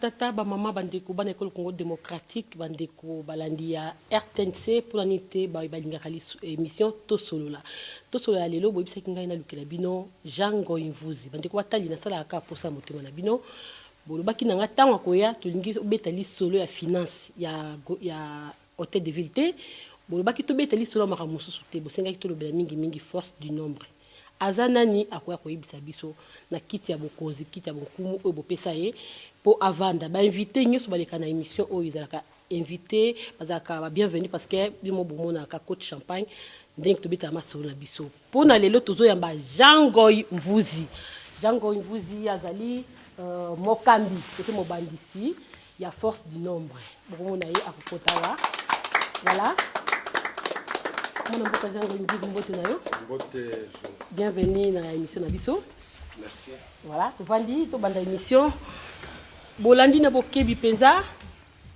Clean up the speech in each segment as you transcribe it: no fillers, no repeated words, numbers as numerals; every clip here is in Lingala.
batata bamama bandeko bana ekolo Congo démocratique bandeko balandi ya RTNC pour l'unité balingaka émission tosolola lelo boyebisaki ngai nalukela bino Jean Ngoyimvuzi bandeko batali nasalaka posa motema na bino bolobaki nanga ntango akoya tolingi obetali solo ya finance ya hôtel de ville te bolobaki tobetali solo maka mosusu te bosengaki tolobela mingi force du nombre azanani akoya koyebisa biso na kiti ya bokonzi kiti ya bonkumu oyo bopesa ye po avanda bainvité nyonso baleka na émission oyo ezalaka invité bazalaka bienvenue parce que bimo bomonaka coach champagne ndenge tobetaka masolo na biso mpona lelo tozoyamba Jean Ngoyimvuzi azali mokambi ete mobandisi ya force du nombre bokomona ye akokotawa voilà. Bienvenue dans l'émission Nabiso. Merci. Voilà, tu vas dire, tu vas dans l'émission. Bolandi Nabokebi Penza,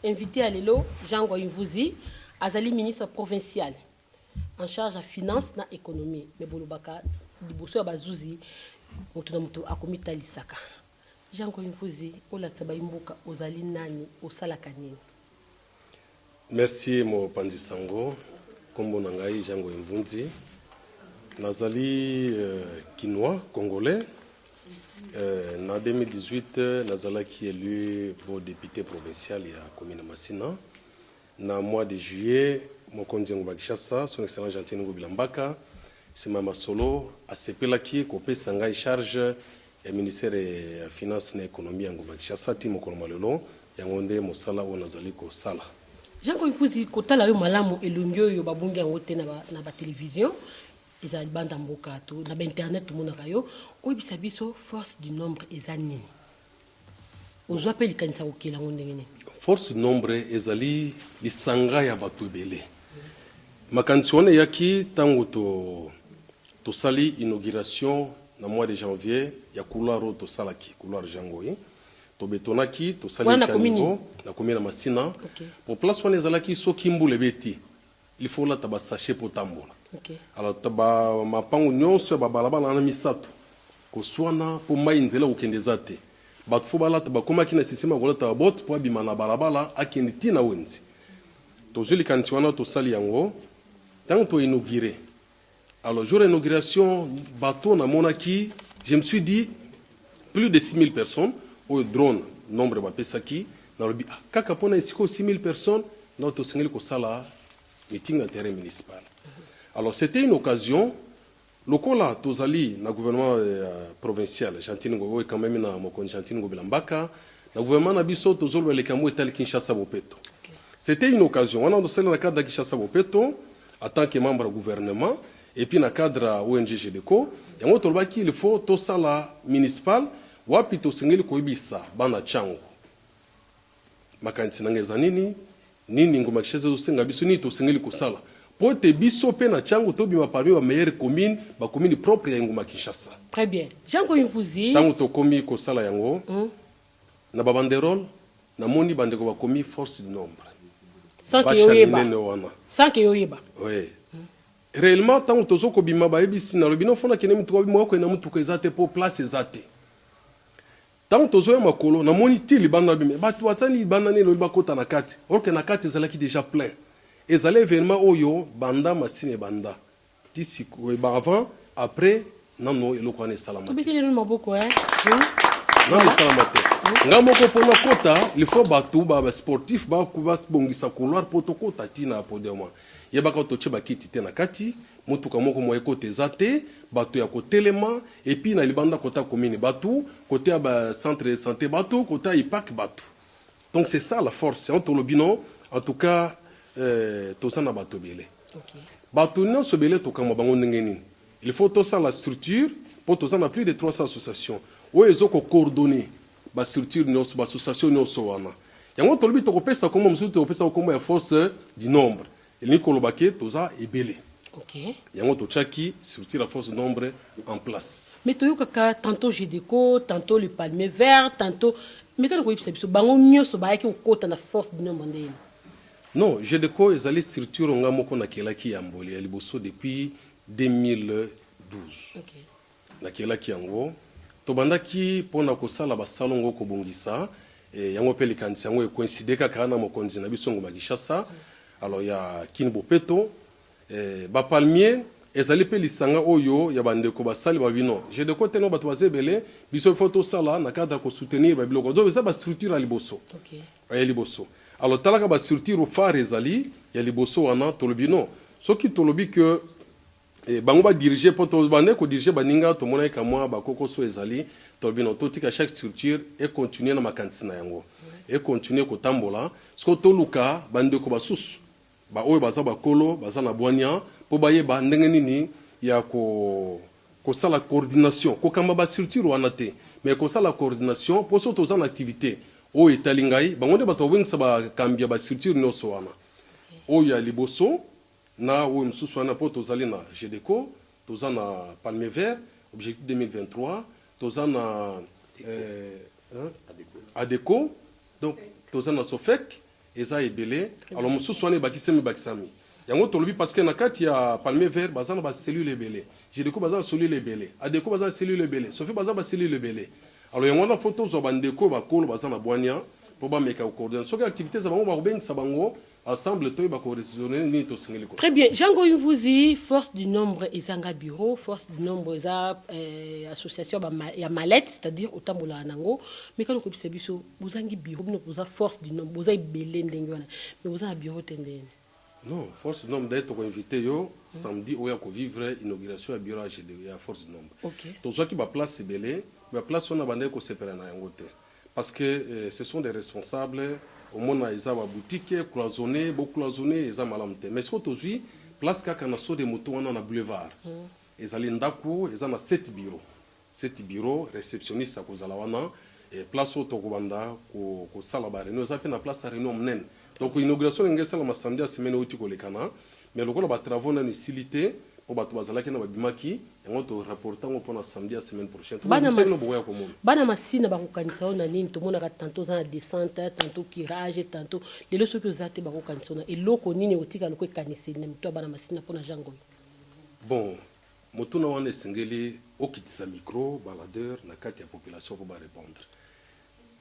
invité à l'élo, Jean Ngoyimvuzi, Azali ministre provincial, en charge de la finance et de l'économie. Mais Bolobaka, Diboso Abazouzi, Motunamuto Akomita Lisaka. Jean Ngoyimvuzi, Ola Tsabaimboka, Ozali Nani, Osala Kanini. Merci, mon Pandisango. Kombo nangai Jean Ngoyimvuzi nazali kinois congolais en 2018 nazalaki élu pour député provincial ya commune Masina na mois de juillet mokonzi ngo Bakishasa son excellence Jean-Tine Ngobilambaka sima masolo asepelaki kopesa ngai charge ya ministère ya finance na économie ngo Bakishasa ti mokolo malelo yango nde mosala o nazali ko sala. Jean Ngoyimvuzi kotala yo malamu elongi oyo babungi yango te na ba télévision ezali banda mboka to na ba internet monaka yo oyebisa biso force du nombre eza nini ozwa pe likanisa kokela ngo ndenge nini. Force du nombre ezali lisanga ya bato ebele makanisi wana yaki tango tosali inauguration na mois de janvier ya couloir oyo tosalaki couloir Jean Ngoyi tobetonaki tosali niveau na commune Masina pour place wana ezalaki soki mbula beti il faut la taba sachet pour tambola alors taba mapango nyonso ba balabala na misato ko swana pour mai nzela ukendeza te batu fo bala taba komaki na sisima ko la bot pour bima na balabala akendi tina wenzi tozuli kanisi wana tosali yango tant to inauguré alors jour inauguration bateau na monaki je me suis dit plus de 6000 personnes au drone nombre ba pesaki na lobi kaka pona isiko 6000 personnes na to sengeli ko sala meeting à terrain municipal. Alors c'était une occasion lokola tozali na gouvernement provincial Jean-Tine Ngogo quand même na mokonzi Jean-Tine Ngobilambaka na gouvernement na biso tozolo le kamwe tel Kinshasa Bopeto. C'était une occasion on a dans le cadre de Kinshasa Bopeto en tant que membre du gouvernement et puis na cadre ONG GDECO yango tolbaki il faut to sala municipal wapi tosengeli koyebisa bana chango makanisi nangeza nini ngoma kisheze usenga biso ni tosengeli kosala pote biso pe na chango to bima parmi wa meilleure commune ba commune propre ya ngoma Kinshasa. Très bien. Jean Ngoyimvuzi tango to komi kosala yango na ba banderole na moni bandeko ba komi force du nombre sans que yoyeba oui réellement tango tozo ko bima ba ebisi na lobino fona kene mtu ko bima ko na mtu ko ezate po place ezate. Tant que je makolo na moniti libanda bime batu watani libanda ne loba kota na kati or que na kati ezalaki déjà plein ezale événement oyo banda masine banda d'ici ko avant après nano eloko ne salamate tobitele no maboko non salamate ngamoko pona kota il faut batu ba sportif ba bongisa couloir protocole tina podium yebaka tocheba kiti te na kati mutuka moko moye kote zate bato ya kotelema et puis na libanda kota commune batu côté ba centre de santé batu côté ipak batu donc c'est ça la force entre le bino en tout cas to sana bato belé bato non so belé to kama bango ngeni il faut to ça la structure pour to sana plus de 300 associations ou ezoko coordonner ba structure non ba association non so wana yango to lobi to kopesa comme msutu to kopesa comme ya force du nombre il ni kolobake to za ebelé. Ok. Yango to chaki surtout la force nombre en place. Mais to kaka tantôt GDECO, tantôt le palmier vert, tantôt mais quand on dit ça bango nyoso ba yaki okota na force du nombre ndeni. Non, GDECO ezali structure nga moko na kelaki ya mboli ya liboso depuis 2012. Ok. Na kelaki yango to bandaki pona ko sala ba salongo ko bongisa yango pe likanisi yango coïncide kaka na mokonzi na biso ngoma Kinshasa. Alors ya Kini Bopeto ba palmier ezali pe lisanga oyo ya bandeko basali babino je de côté no bato bazebele biso photo sala na cadre ko soutenir ba biloko do ça ba structure à liboso. OK. Ya liboso. Alors talaka ba structure phare ezali ya liboso wana tolobino soki tolobi que bango ba diriger poto bane ko diriger baninga to mona ka moi ba kokoso ezali tolobino totika chaque structure et continuer na makantina yango et continuer ko tambola so toluka bandeko basusu ba oyo baza bakolo baza na bwania po bayeba ndenge nini ya ko sala coordination ko kamba ba structure wana te mais ko sala coordination po so toza na activité o etalingai bango nde bato wengisa ba kambia ba structure no so wana o ya liboso na o msusu wana po tozali na GDECO toza na Palmier Vert objectif 2023 toza na ADECO donc toza na SOFEC eza ebele alors msusu wana bakisami yango tolobi parce que na kati ya Palmier Vert baza na ba cellule ebele GDECO baza na cellule ebele ADECO baza na cellule ebele SOFEC baza ba cellule ebele alors yango na photo zo bandeko bakolo baza na bwania po ba meka coordination soki activité za bango ba kubengisa bango ensemble to ba coordonner ni to singeli ko. Très bien, Django Mvuzi, force du nombre ezanga bureau, force du nombre eza association ya mallette, c'est-à-dire otambola nango, mais quand on kopisa biso bozangi bureau no boza force du nombre, boza belé ndenge wana, mais boza bureau tendene. Non, force du nombre d'être invité yo samedi oya ko vivre inauguration ya bureau ya force du nombre. OK. To zo ki ba place belé, ba place on a bandé ko sepela na yango te. Parce que ce sont des responsables au monde ils ont boutique cloisonné beaucoup cloisonné ils ont malamté mais surtout aujourd'hui place kaka na so de moto wana na boulevard ils allaient ndako ils ont 7 bureaux réceptionniste ko zala wana et place auto ko banda ko sala ba réunion ça fait na place réunion mnen donc inauguration ngesa la samedi à semaine uti ko lekana mais le ko ba travaux na facilité pour bato bazalaki na babimaki yango to rapportant on pendant samedi à semaine prochaine bana masina bakokanisa ona nini tomona ka tantôt za descente tantôt kirage tantôt lelo soki ozate bakokanisa ona eloko nini otika loko kaniseli na mito bana masina pona jango bon motuna wana esengeli okitisa micro baladeur na kati ya population pour ba répondre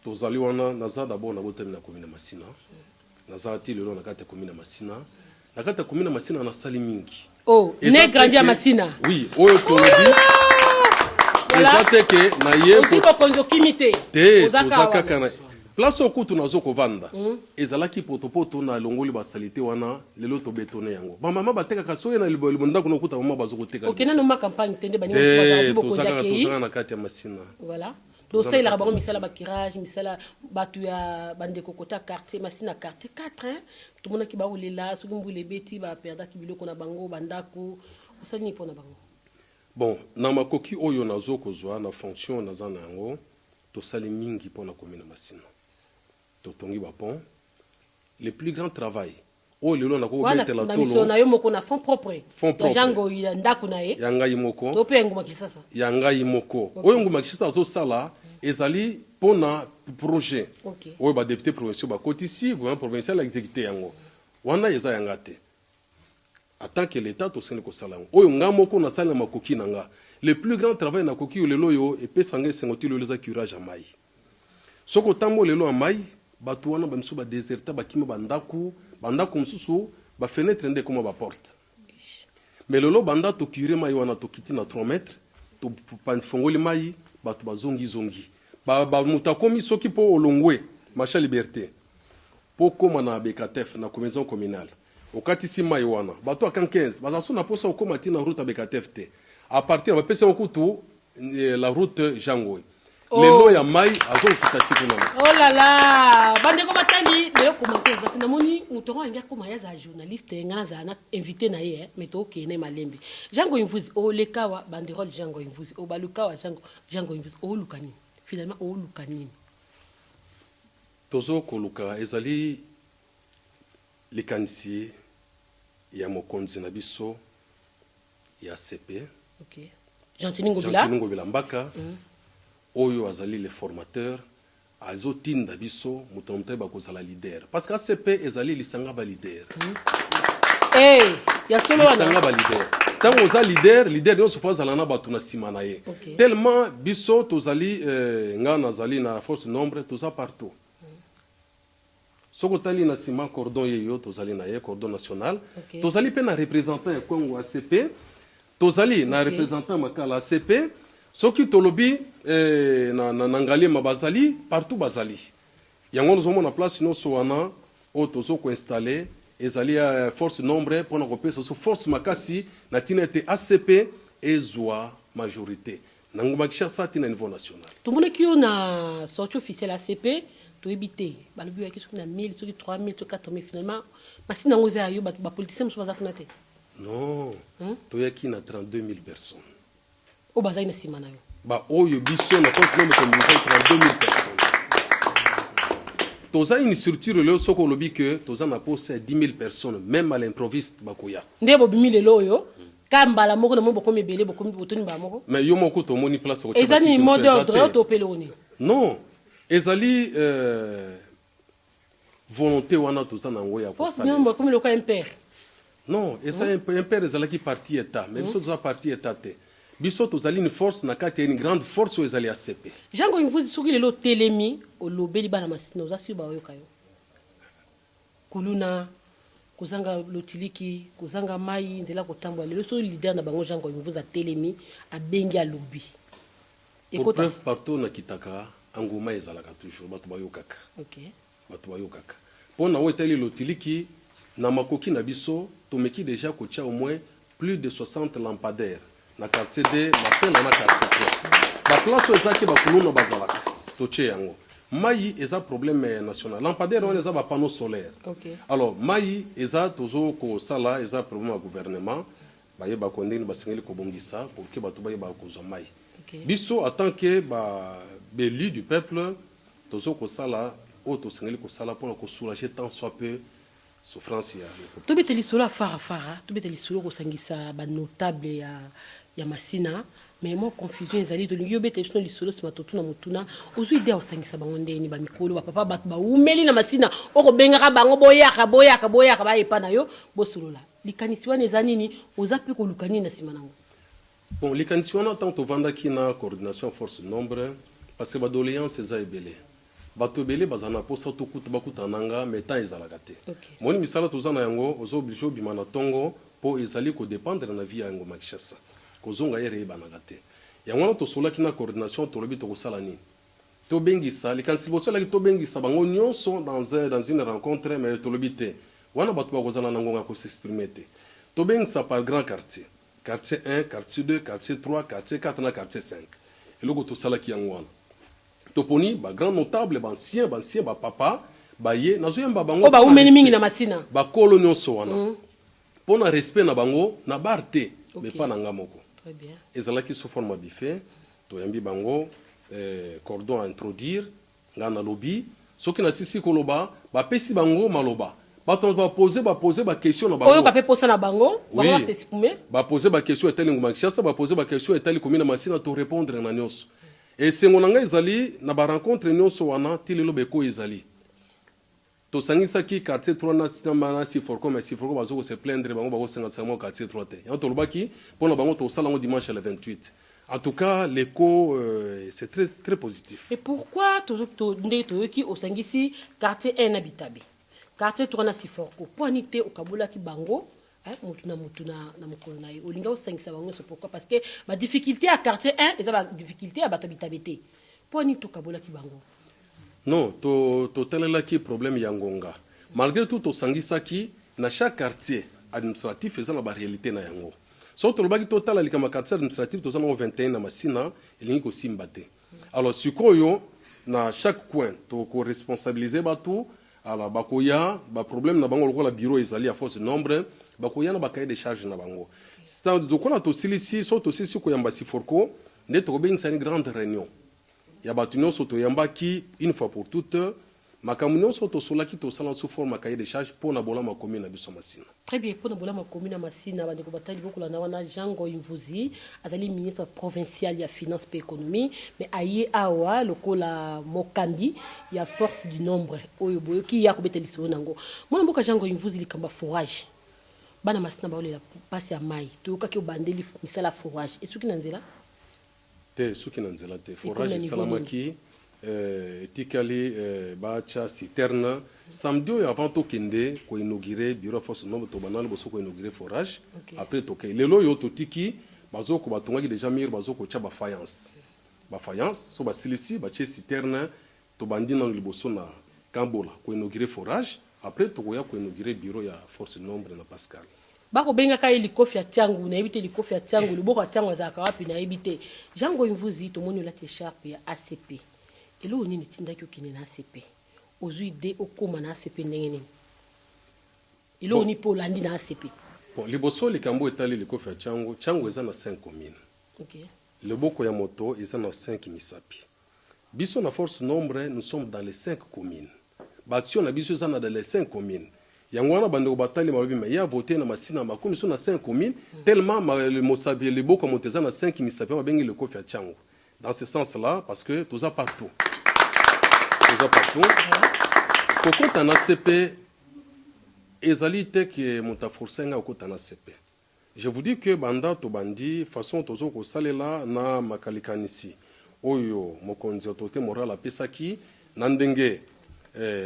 tozali wana naza d'abord na botami na commune masina naza ti lelo na kati ya commune masina na kati ya commune masina na sali mingi. Oh, ne grandi à Massina. Oui, oyo tolobi. Ezate ke na ye ko ko konzo kimite. Ozaka kana. Place okutu nazo ko vanda. Ezalaki potopoto na longoli ba salite wana lelo to betone yango. Ba mama bateka kasoye na libonda kuna okuta mama bazo koteka. OK, na no ma campagne tende ba ni ba ko tozaka na kati ya Massina. Voilà. Dossier la bango misala bakirage misala batu ya bande kokota quartier Massina quartier 4 hein tout le monde ki ba olela soki mbule beti ba perda ki biloko na bango bandako osani pona bango. Bon na makoki oyo nazo kozwa na fonction na zana yango to sali mingi pona commune Massina to tongi ba pont le plus grand travail o lelo na ko betela tolo na yo moko na fond propre jango ya ndako na ye yanga yimoko to pe nguma kisasa yanga yimoko oyo nguma kisasa zo sala ezali pona projet oyo ba député provincial ba kotisi gouvernement provincial exécuté yango wana eza yanga te en tant que l'état to sene ko sala oyo ngamoko na sala makoki nanga le plus grand travail na koki lelo yo epesanga sengoti lelo za curage mai soko tambo lelo mai batu wana ba msuba déserta bakima bandako msusu ba fenêtre ndé comme ba porte mais lelo banda to curé mai wana to kiti na 3 mètres to fongoli mai batu bazongi ba mutakomi soki po olongwe marché liberté po koma na BKTF na commission communale okati si mai wana batu akan 15 bazaso na posa okoma tina route BKTF te à partir ba pesa okutu la route Jangoy. Lelo ya mai azo kitati kuna masi. Oh là là, bande ko batandi le commentaire parce na moni mutongo anga ko maya za journaliste ngana za na invité na ye mais to ke ne malembi. Django Mvuzi o lekawa banderole Django Mvuzi o balukawa Django Mvuzi o lukani. Finalement o lukani. Tozo ko luka ezali likanisi ya mokonzi na biso ya CP. OK. Jantiningo Bila mbaka. Oyo azali le formateur azotinda biso mutomte ba kozala leader parce que ACP ezali lisanga ba leader ya solo wana lisanga ba leader tango za leader no sofa zala na batu na sima na ye tellement biso tozali ngana zali na force nombre toza partout soko tali na sima cordon yeyo tozali na ye cordon national okay. Tozali pe na représentant ya Congo ACP tozali na représentant makala ACP soki tolobi na ngali mabazali partout bazali yango nous avons en place no soana o tozo ko installer ezali force nombre pour na kopesa so force makasi na tinete ACP ezwa majorité nanguma kishasa tina niveau national tout monde qui na sortie officielle ACP to ebité balobi ya kisu na 1000 soki 3000 to 4000 finalement masi nango za yo ba politicien muso bazakuna te non to yaki na 32000 personnes o bazali na sima na yo ba oyo biso na force nombre ko muzai 32000 personnes toza une structure le soko lobi que toza na poste 10000 personnes même à l'improviste bakoya ndebo bimile loyo kambala moko na mo bokomi belé bokomi botoni ba moko mais yo moko to moni place ko ezali mot d'ordre to peloni non ezali volonté wana toza na ngo ya ko sala force bokomi loko impère non esa impère ezala ki parti état mais biso toza parti état te biso tozali une force na kati une grande force ezali ACP jango imvuzi soki lelo telemi olobeli bana masina ozasi ba oyo kayo kuluna kuzanga lotiliki kuzanga mai ndela kotambwa lelo so leader na bango jango imvuzi telemi abengi alobi ekota partout na kitaka anguma ezalaka toujours batu bayokaka okay batu bayokaka pona weteli lotiliki na makoki na biso tomeki déjà kotia au moins plus de 60 lampadaires na quartier D mapena na quartier 3 ba place ezaki ba kuluna bazalaka toche yango mai eza problème national lampadaire on eza ba panneau solaire okay alors mai eza tozo ko sala eza problème ya gouvernement baye ba kondeni basengeli ko bongisa pour que batu baye ba kozwa mai okay biso en tant que ba béli du peuple tozo ko sala o to sengeli ko sala pour ko soulager tant soit peu souffrance ya to beteli solo fara to beteli solo ko sangisa ba notable ya masina mais mo confusion ezali to lingi beteli solo lisolo sima totuna mutuna ozu idea osangisa bango ndeni ba mikolo ba papa bat ba umeli na masina oko bengaka bango boyaka ba epa na yo bosolola likanisi wana ezani ni ozape ko lukani na sima nango bon likanisi wana tant vanda ki na coordination force nombre parce que ba doléance eza ebele bato ebele bazana posa tokuta bakuta nanga mais temps ezalaka te moni misala tozana yango ozo obligé bima na tongo po ezali ko dépendre na vie yango makishasa kozonga yere ebanaka te yango na tosolaki na coordination tolobi tokosala nini tobengisa likanisi bosolaki tobengisa bango nyonso dans une rencontre mais tolobi te wana bato bakozala na ngonga ko s'exprimer te tobengisa par grand quartier quartier 1 quartier 2 quartier 3 quartier 4 na quartier 5 eloko tosalaki yango wana toponi ba grand notable ba ancien ba papa ba ye nazoyamba bango ba umeni mingi na masina ba kolo nyonso wana pona respect na bango na barte mais pas na ngamoko très bien ezalaki sous forme buffet to yambi bango cordon à introduire ngana lobby soki na sisi koloba ba pesi bango maloba bato ba poser ba question na bango oyo kape posa na bango ba s'exprimer ba poser ba question etali nguma kishasa ba poser ba question etali komina masina to répondre na nyonso et sengo nanga ezali na ba rencontre nyonso wana tilelo beko ezali to sangisa ki quartier 3 na sinama na si forko mais si forko bazoko se plaindre bango bako senga samo quartier 3 te yango to lobaki pona bango to sala ngo dimanche le 28 en tout cas l'écho c'est très positif. Et pourquoi to ndeto ki osangisi quartier 1 habitabi quartier 3 na si forko po anite okabula ki bango mutuna na mukolo na olinga osangisa bango c'est pourquoi parce que ba difficulté à quartier 1 et ba difficulté à batabité po ni to kabola ki bango non to telela ki problème ya ngonga malgré tout to sangisa ki na chaque quartier administratif ezala ba réalité na yango so to lobaki total ali kama quartier administratif to zana 21 na masina elingi ko simbate alors sikoyo na chaque coin to ko responsabiliser batu ala bakoya ba problème na bango lokola bureau ezali à force nombre bakoya na bakaye de charge na bango sta dokola to silisi so to silisi ko yamba siforko nde to bengisa une grande réunion ya batu nyonso to yambaki une fois pour toutes makamu nyonso to solaki to sala sous forme bakaye de charge pour na bola ma commune na biso masina très bien pour na bola ma commune na masina bandi ko batali beaucoup la na wana Jango Imvuzi azali ministre provincial ya finance et économie mais aye awa lokola mokambi ya force du nombre oyo boyo ki ya ko beteli so nango mona mboka Jango Imvuzi likamba forage bana masina ba olela passe ya mai to ka ki obandeli misala forage esuki na nzela te suki na nzela te forage salamaki etikali bacha citerne samedi oyo avant tokende koinaugure bureau force nombre tobana liboso koinaugure forage après tokei lelo oyo totiki bazoko batongaki déjà mire bazoko tia bafaïence so basilisi batie citerne tobandi nano liboso na kambola koinaugure forage après tokoya koinaugure bureau ya force nombre na Pascal bakobengaka ye likofi ya tiangu nayebi te likofi ya tiangu liboko ya tiangu azalaka wapi nayebi te jango imvuzi tomoni olati echarpe ya ACP eloko nini tindaki okende na ACP ozwi ide okoma na ACP ndenge nini eloko ni mpo olandi na ACP bon liboso likambo etali likofi ya tiangu eza na 5 communes okay. Leboko ya moto eza na 5 misapi biso na force nombre nous sommes dans les 5 communes baction na biso eza na dans les 5 communes yango wana bandeko batali malobi mais ya voté na masina makumi so na 5 communes tellement le mosabi leboko moto eza na 5 misapi babengi likofi ya tiangu dans ce sens là parce que toza partout kokota na CP ezali te ke monta forcenga okota na CP. Je vous dis que banda to bandi façon tozo ko salela na makalikanisi oyo mokonzi otote moral apesaki na ndenge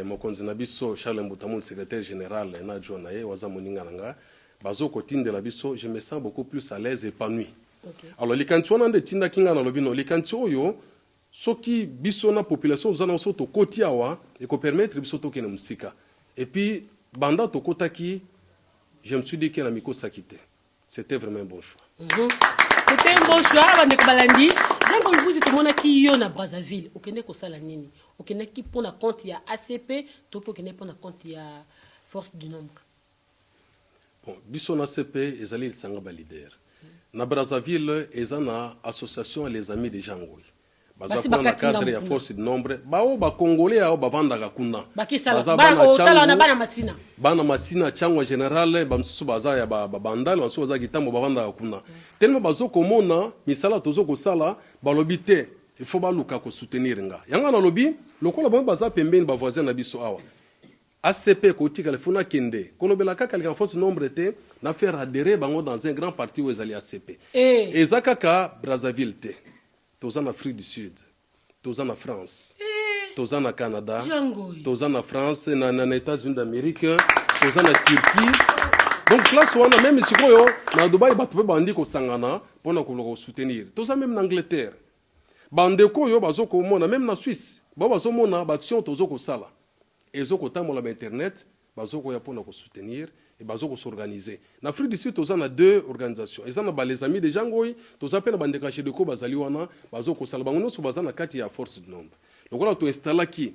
mokonzi na biso Charles Mbutamu secrétaire général na jona ye waza moninga nanga bazo ko tindela biso je me sens beaucoup plus à l'aise épanoui. Okay. Alors likanti wana nde tinda kinga na lobino likanti oyo soki biso na population zana so to koti awa et ko permettre biso to kene musika et puis banda to kotaki je me suis dit que na miko sakite c'était vraiment un bon choix. C'était un bon choix bande ko balandi donc vous êtes mona ki yo na Brazzaville okende ko sala nini okende ki pona compte ya ACP to okende pona compte ya force du nombre. Bon biso na ACP ezali sanga ba leader na Brazzaville ezana association les amis des Jangoy baza na cadre ya force du nombre bao ba congolais ao bavandaka kuna bana masina chango general bamsusu baza ya babandale bamsusu baza kitambo bavandaka kuna tellement bazo komona misala tozo ko sala balobi te il faut baluka ko soutenir nga yanga na lobi lokola ba baza pembeni ba voisin na biso awa ACP ko tika le funa kende kolobela kaka le force nombre te na faire adhérer bango dans un grand parti où ezali ACP ezaka ka Brazzaville te toza na Afrique du Sud, toza na France, toza na Canada, toza na France, na États-Unis d'Amérique, toza na Turquie. Donc place wana même si koyo na Dubai batu bandi ko sangana pona ko soutenir. Toza même na Angleterre. Bande koyo bazoko mona même na Suisse. Bazo mona action tozo ko sala. Ezoko tamola ba internet bazoko ya pona ko soutenir. Et bazoko s'organiser. En Afrique du Sud, nous avons 2 organisations. Ils ont les amis des Jangoy, nous avons des cachets de Koba Zaliwana, bazoko salbangono sous bazana kati ya force de nombre. Donc là, tu installes qui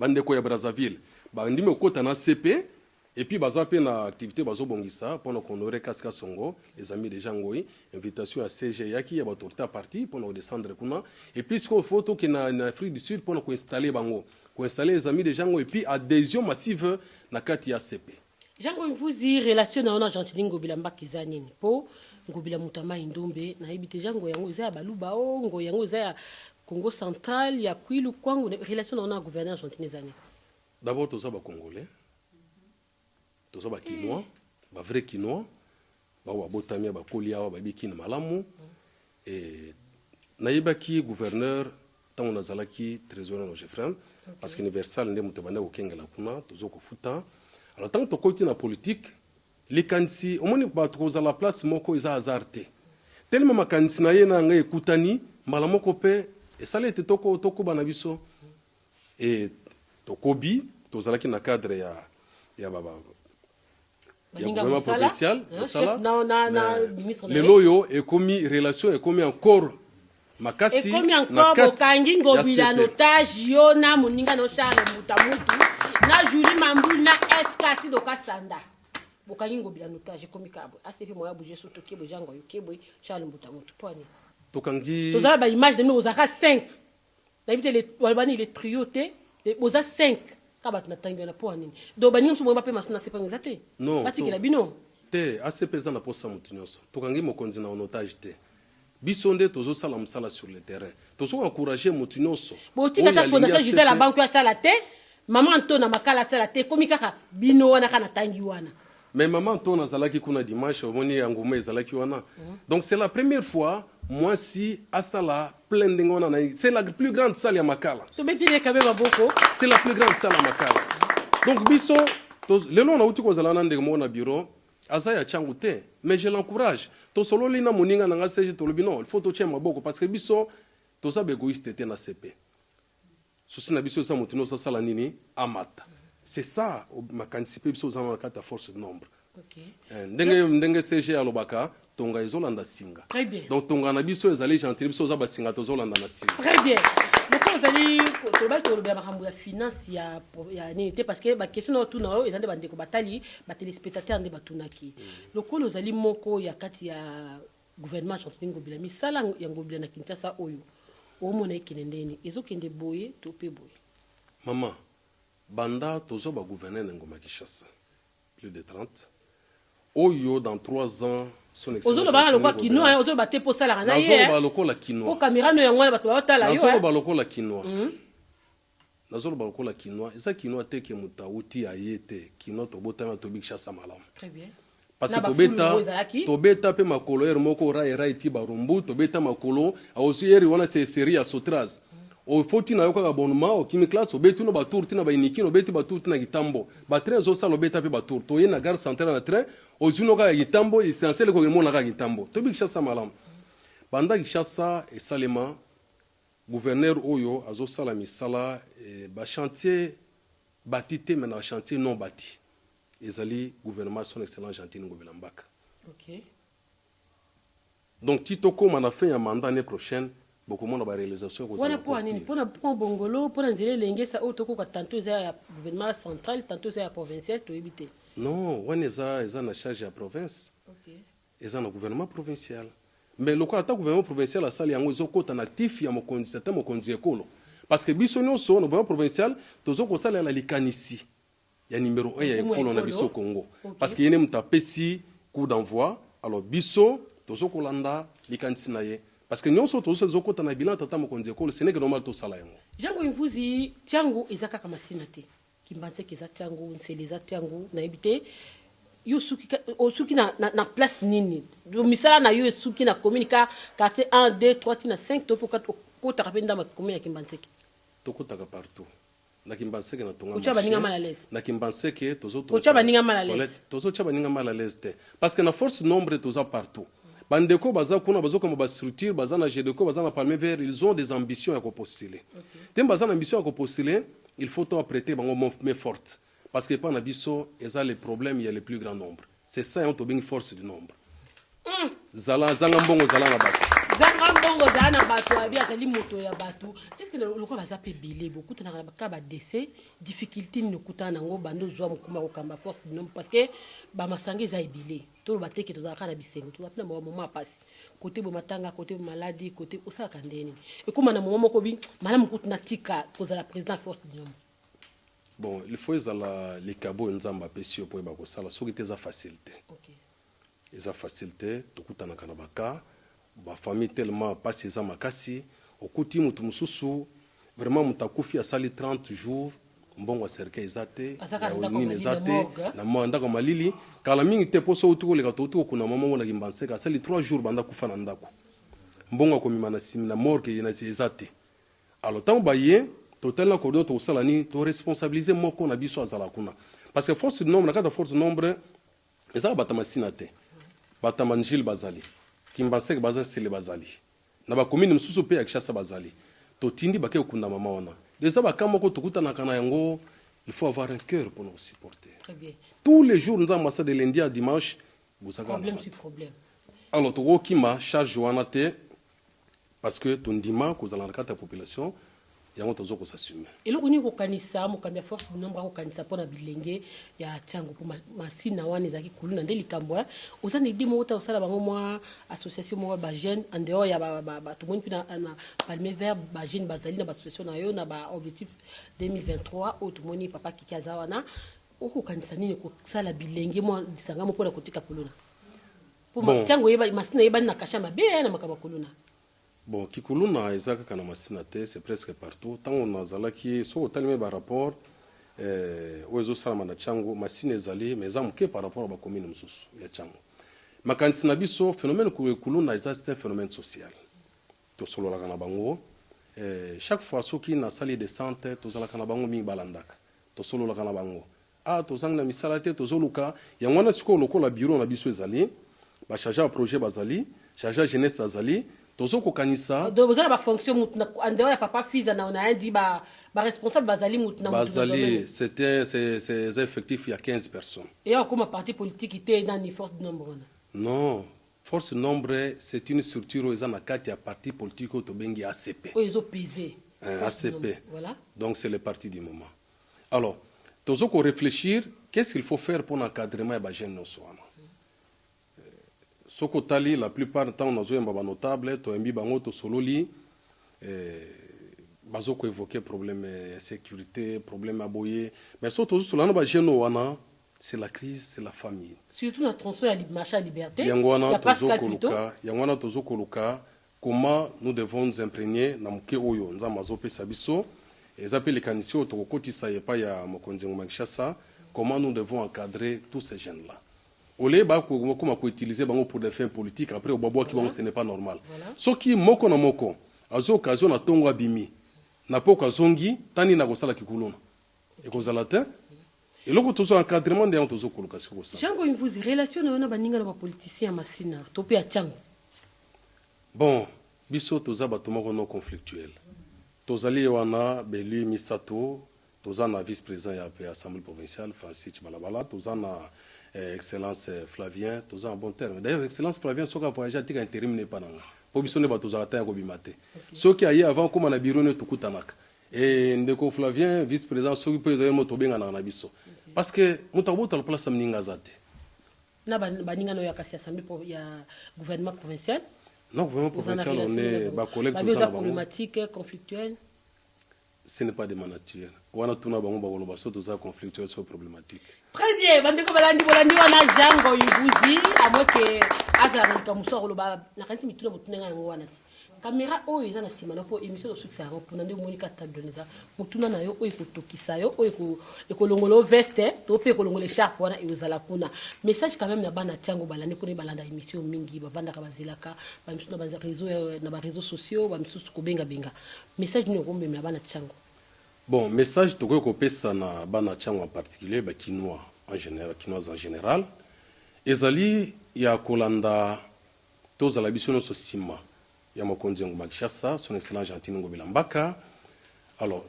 bandeko ya Brazzaville, bandime okota na CP et puis bazape na activité bazo bongisa pour qu'on aurait Kaska Songo, les amis des Jangoy, invitation à CG yaki ya autorité à parti pour nous descendre kuna et puis ce qu'il faut que na Afrique du Sud pour nous installer bango, pour installer les amis des Jangoy et puis adhésion massive na kati ya CP. Jango mvuzi relation na ona Argentine ngobila mbakiza nini po ngobila mutama indombe na ibite jango yango za baluba ngo yango za Congo central ya kwilu kwangu relation na ona gouverneur argentinais zani. D'abord toza ba congolais. Toza ba kinois, ba vrai kinois, ba wa botamia ba kolia wa ba bikini malamu et naibaki gouverneur tant on azalaki trésorier no Jeffrem parce que universal ndé mutabanda ko kengela kuna tozo ko futa. Alors tant que tu es en politique, les kansi, au moins tu as la place moko isa azarte. Tellement ma kansi na ye na nga ekutani, malamoko pe et ça l'était toko banabiso et tokobi, tozalaki na cadre ya baba. Ya gouvernement provincial, ça là. Le loyo est commis relation est commis encore makasi na bokangi ngobila notage yona muninga no Charles Mbutamutu na Julie Mambu na Eskasi dokasanda bokangi ngobila notage komikabo ACP moya buje soto kebo jango yokebo Charles Mbutamutu poni tokangi tozala ba image de nous ozaka 5 na bité les walbani les trioté les oza 5 kabat na tangi na poni do bani mso moya pe masuna sepangiza te batikela bino te ACP za na posa mutinyoso tokangi mokonzi na otage te bisonde tozo sala msala sur le terrain tozo encourager mutinoso botika ta fondation Gisèle la banque ya sala te maman Antona makala sala te komikaka bino wana kana tangi wana Mais maman, ton azalaki kuna dimanche, omoni anguma ezalaki wana. Donc c'est la première fois, moi si hasta la plein d'engona na. C'est la plus grande salle à Makala. Tu me dis quand même à beaucoup. C'est la plus grande salle à Makala. Donc biso, le long na uti ko zalana ndenge mo na bureau, azaya changu te, mais je l'encourage. To solo lina moninga na ngase to lobino, il faut to chema boko parce que biso to za égoïste te na CP. Souci na biso sa mutino sa sala nini amata. C'est ça, ma anticiper biso za na kata force de nombre. OK. Ndenge CG alobaka tonga ezolanda singa. Très bien. Donc tonga na biso ezali gentil biso za basinga to zolanda na singa. Très bien. Donc vous allez to ba to ba makambo ya finance ya nité parce que ba question na tout na o ezande bande ko batali ba téléspectateurs ndé batunaki. Lokolo ozali moko ya kati ya gouvernement chancellerie Ngobila misala ya Ngobila na Kinshasa oyo. Omona ekinendeni ezokende boye to pe boye. Maman banda tozo ba gouverner na Ngoma Kinshasa plus de 30. Oyo dans 3 ans son excellence. Ozo ba lokwa kinoa ozo ba te po sala na ye. Ozo ba lokola kinoa. Ko caméra no yango ba to ba tala yo. Ozo ba lokola kinoa. Nazo ba lokola kinoa. Eza kinoa te ke mutauti ayete kinoa to botama to Kinshasa malam. Très bien. Parce que tobeta pe makolo yer moko ra iti barumbu tobeta makolo aussi yer wana c'est série à Sotraz. O foti na yoka abonnement o kimi classe obetu no batour tina ba iniki no beti batour tina gitambo ba train zo sala obeta pe batour to ye na gare centrale na train o zuno ka gitambo essentiel ko mo na ka gitambo to Kinshasa malam banda Kinshasa et salema gouverneur oyo azo sala misala ba chantier batité mais na chantier non bâti ezali gouvernement son excellence Gentil Ngobila Mbaka. OK. Donc Tito comme on a fait un mandat l'année prochaine beaucoup moins de réalisation pour bongolo pour nzele lenge sa otoko ka tantôt ya gouvernement central tantôt ya provincial to éviter. Non, on eza na charge ya province. OK. Eza na gouvernement provincial. Mais le quoi gouvernement provincial a sali yango ezoko tan actif ya mokonzi tata mokonzi ekolo. Parce que biso nyonso na gouvernement provincial tozoko sala la likanisi. Il y a numéro 1 ya ekolo na biso Congo. Okay. Parce que yene mutapesi coup d'envoi alors biso tozoko landa likanisi na ye. Parce que nous sommes tous zoko tana bilan tata mokonzi ekolo ce n'est que normal to sala yango. Jango imfuzi tiango ezaka kama sinate. Kimbanze keza tiango nseleza tiango na ebite yo suki na place nini. Misala na yo suki na communica quartier 1 2 3 tina 5 to pour ko takapenda ma commune ya Kimbanze. To ko taka partout. Na Kimbanseke na tonga marché. Baninga mal à l'aise. Na Kimbanseke tozo baninga mal à l'aise. Tozo baninga mal à l'aise te. Parce que na force nombre toza partout. Bandeko baza kuna bazo comme ba structure baza na GDECO baza na Palme Vert ils ont des ambitions à postuler. Tem baza na ambition à postuler, il faut to apprêter bango mais forte. Parce que pas na biso eza les problèmes il y a le plus grand nombre. C'est ça on to bing force du nombre. Zala zanga mbongo zala na bato. Zanga mbongo zala na bato abi azali moto ya bato. Est-ce que le quoi baza pe bilé beaucoup na ka ba décès difficulté ne kuta nango bando zwa mukuma ko kamba force du nombre parce que ba masangi za bilé. To ba teke to za kana bisengo to na moment passe. Côté bo matanga côté maladie côté osaka ndeni. Et comme na moment ko bi malamu kutina tika ko za la président force du nombre. Bon, il faut les cabo nzamba pesio po ba ko sala so kite za facilité. OK. Eza facilité tokutana kana baka ba famille tellement passe eza makasi okuti mutu mususu vraiment mutakufi asali 30 jours mbongo serke ezate ya nini ezate na manda ko malili kala mingi te poso utuko leka tuko kuna mama mona Kimbanseke asali 3 jours banda kufa na ndako mbongo ko mimana sim na morgue ina ezate alors tant baye total na kodo to sala ni to responsabiliser moko na biso azala kuna parce que force de nombre na kata force de nombre eza batamasina te batamanjil bazali Kimbanseke baza sele bazali na ba commune mususu pe ya Kinshasa bazali to tindi bake okunda mama wana déjà bakamo ko tokuta na kana yango il faut avoir un cœur pour nous supporter. Très bien. Tous les jours nous avons de lundi à dimanche vous avez problème sur problème. Alors to kima charge wana te parce que ton dimanche ko zala na kata population yango tozo ko s'assumer. Eloko ni ko kanisa mo kambia force du nombre ko kanisa pona bilenge ya chango pour masina wana ezaki kuluna nde likambo ozana idi mo ta osala bango mwa association mo ba jeune en dehors ya ba tout monde na Palme Vert ba jeune bazali na ba association na yo na ba objectif 2023 au tout monde papa kikaza wana oko kanisa nini ko sala bilenge mo lisanga mo pona kotika kuluna. Pour chango yeba masina yeba na kasha mabe na makama kuluna. Bon, Kikuluna ezaka kana masina te, c'est presque partout. Tant on a zalaki so talime ba rapport ozo sala na Tchango masine ezali mais que par rapport à la commune mususu ya Tchango makanisi na biso phénomène kuluna c'est un phénomène social to solo la kana bango chaque fois soki na sali descente to zala kana bango mi balandaka to solo la kana bango to zanga na misala te to zoluka ya ngwana siko lokola bureau na biso ezali ba charger projet bazali charger jeunesse azali tozo kokanisa donc vous avez ba fonction mutna andeo ya papa fiza na on a dit ba responsable bazali mutna bazali c'était c'est effectif il y a 15 personnes et comme parti politique était dans une force de nombre non force nombre c'est une structure où ils ont na carte ya parti politique to bengi ACP ils ont pesé ACP voilà donc c'est le parti du moment alors tozo ko réfléchir qu'est-ce qu'il faut faire pour l'encadrement ya jeune no soana soko tali la plupart du temps on a zoé mbaba notable to embi bango to sololi bazoko évoquer problème sécurité problème aboyé mais surtout solano ba jeune wana c'est la crise c'est la famille surtout la transition à marché à liberté yangwana tozo koluka comment nous devons nous imprégner na muke oyo nzamba zopesa biso ezapeli kanisio to kokotisa yepa ya mokonzi ngomakishasa comment nous devons encadrer tous ces jeunes là Olé ba ko utiliser bango pour des fins politiques après au babo qui ce n'est pas normal. Soki moko na moko azo occasion na tongo abimi na poko zongi tani na kosala kikuluna. Et kozala te et loko tozo encadrement de tozo koluka siko ça. Jango une vous relation na baninga na ba politiciens masina topé a Tchango. Bon, biso toza batomoko non conflictuel. Tozali wana Belu Misato, toza na vice-président ya l'Assemblée provinciale Francis Balabala, toza na Excellence Flavien, tous en bon terme. D'ailleurs, Excellence Flavien, ce qu'on a voyagé, c'est intérim n'est pas là. Pour missionner, tous à terre, ce qui a eu avant, comme on a bureau, tout coutanak. Et Ndeko Flavien, vice-président, ce qui peut être moto bien en abisso. Parce que, moutabo, tu as la place à Mningazate. Na baninga no ya kasi assemblée pour ya gouvernement provincial. Non, gouvernement provincial, on est bas collègues tous ensemble. Problématique conflictuelle. Ce n'est pas de ma nature. On a tout na bango ba woloba so tous conflictuels so problématique. Très bien, bandeko balandi wana Jango Ivuzi amoke azara kamuso koloba na kanisi mituna botunenga yango wana ti. Caméra oyo eza na sima na po émission de succès aro pona nde monika tabdoneza mutuna na yo oyo kotokisa yo oyo ekolongolo veste to pe ekolongolo sharp wana ezala kuna message quand même na bana Tchango balandi ko ne balanda émission mingi bavanda ka bazelaka ba misuna ba réseau na ba réseaux sociaux ba misusu ko benga message ni ngombe na bana Tchango. Bon, message to ko pesa na bana Tchango en particulier ba kinois en général ezali ya kolanda toza la biso no so sima ya mokonzi ngo Makishasa son excellence Gentine Ngobila Mbaka. Alors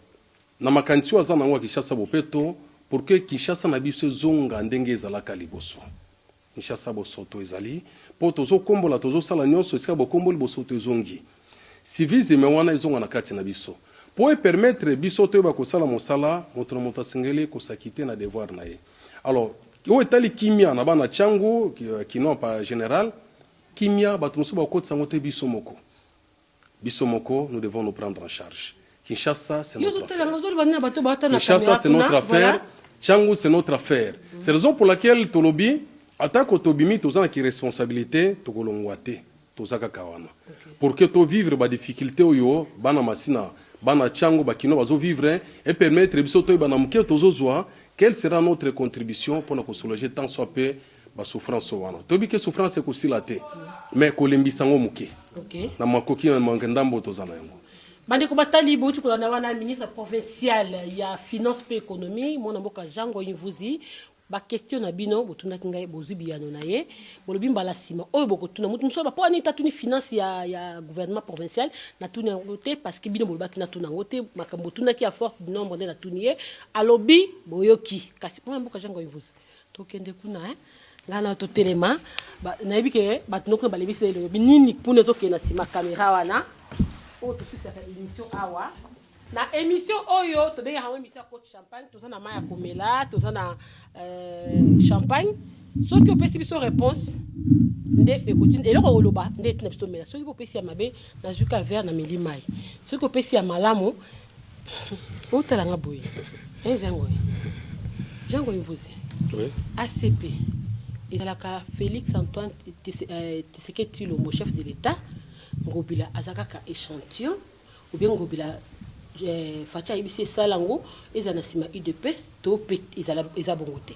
na makanti waza nango Kishasa bopeto pour que Kishasa na biso zonga ndenge ezalaka liboso Kishasa bosoto ezali po tozo kombola tozo sala nyonso esika bokomboli bosoto ezongi civisme wana ezonga na kati na biso pour permettre biso to ba kosala mosala moto singeli kosakite na devoir na ye. Alors yo etali kimia na bana Tchango kino pa général kimia batumso ba kotsa ngote biso moko nous devons nous prendre en charge. Kinshasa, c'est notre affaire. Kinshasa, c'est notre affaire. Tchango, c'est notre affaire. C'est la raison pour laquelle Tolobi attaque au Tobimi, tous qui responsabilité, Togolongwate, Tozaka Kawana. Pour que tu vivre les difficultés, Bana Masina, Bana Tchango, Bakino, Bazo vivre et permettre Bisoto Banamuke, Tozozoa, quelle sera notre contribution pour nous soulager tant soit peu la souffrance. Tobi que souffrance, c'est aussi la tête. Mais Kolembisango Muke. OK. Na makoki na mangandambo tozana yango. Bande ko batali botu ko na wana ministre provincial ya finance pe économie mona mboka Jango Ivuzi ba question na bino botuna kinga bozubiano na ye bolobi mbala sima oyo bokotuna mutu mso ba po ani tatuni finance ya gouvernement provincial na tuni ngote parce que bino bolobaki na tuna ngote makambo tuna ki a force du nombre de na tunier alobi boyoki kasi mona mboka Jango Ivuzi to kende kuna ngana to telema ba nayebi ke batunoko ba lebisi le binini pune to ke na sima caméra wana o to fixa émission awa na émission oyo to benga hawo émission coach champagne to na maya komela to na champagne so ki opesi biso réponse nde ekotine eloko oloba nde tina biso mela so ki opesi ya mabe na juka vert na milimai so ki opesi ya malamu o talanga boye Jango Ivuzi oui ACP et la Félix Antoine Tshisekedi Tshilombo chef de l'État Ngobila azakaka échantillon ou bien Ngobila facha ibisi salango ezana sima UDPS to pet ezala bongote.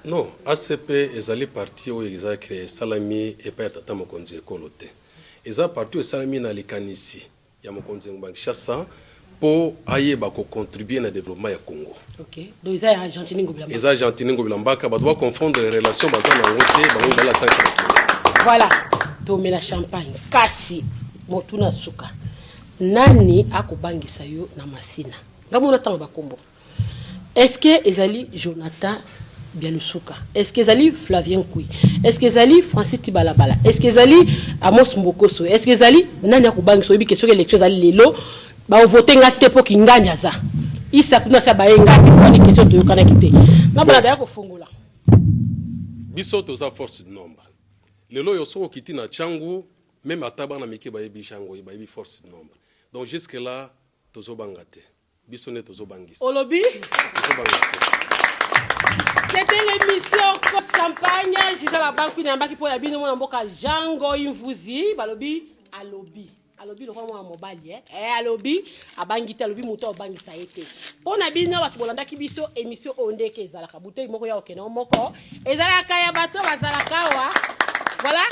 Non, ACP ezali parti o eza créé salami et pas tata mokonzi ekolote. Eza parti o salami na likanisi ya mokonzi ngbangisha pour ayeba ko contribuer na développement ya Congo. OK. Donc eza Argentine ngobilamba. Eza Argentine ngobilamba ka ba doit confondre les relations bazana ngote ba ngala tanki. Voilà. Tomé la champagne. Kasi motuna suka. Nani akobangisa yo na masina. Ngamona tanga bakombo. Est-ce que ezali Jonathan Bialusuka? Est-ce que ezali Flavien Kui? Est-ce que ezali Francis Tibalabala? Est-ce que ezali Amos Mbokoso? Est-ce que ezali nani akobangisa yo bi question élection ezali lelo ba voter ngate po kinganya za. Isa kuna sa baenga kwa ni question to yokana kité. Ngabona daya ko fungula. Biso toza force de nombre. Lelo yo so kiti na changu même ataba na mike ba yebi chango ba yebi force de nombre. Donc jusque là tozo bangate. Biso ne tozo bangisa. Olobi? C'était l'émission Côte Champagne. Gisela Bankou Nyambaki pour la bino mboka Jango Imvuzi, balobi alobi. Alobi le roi mobali alobi abangita alobi moto obangisa ete. Pona bino batu bolanda ki biso émission ondeke ezalaka bouteille moko ya okena moko ezalaka ya bato bazalaka wa. Voilà.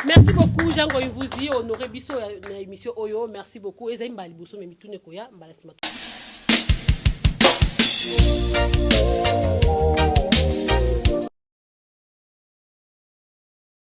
Merci beaucoup Jango Imvuzi honoré biso na émission oyo. Merci beaucoup ezali mbali boso me mitune koya mbala sima.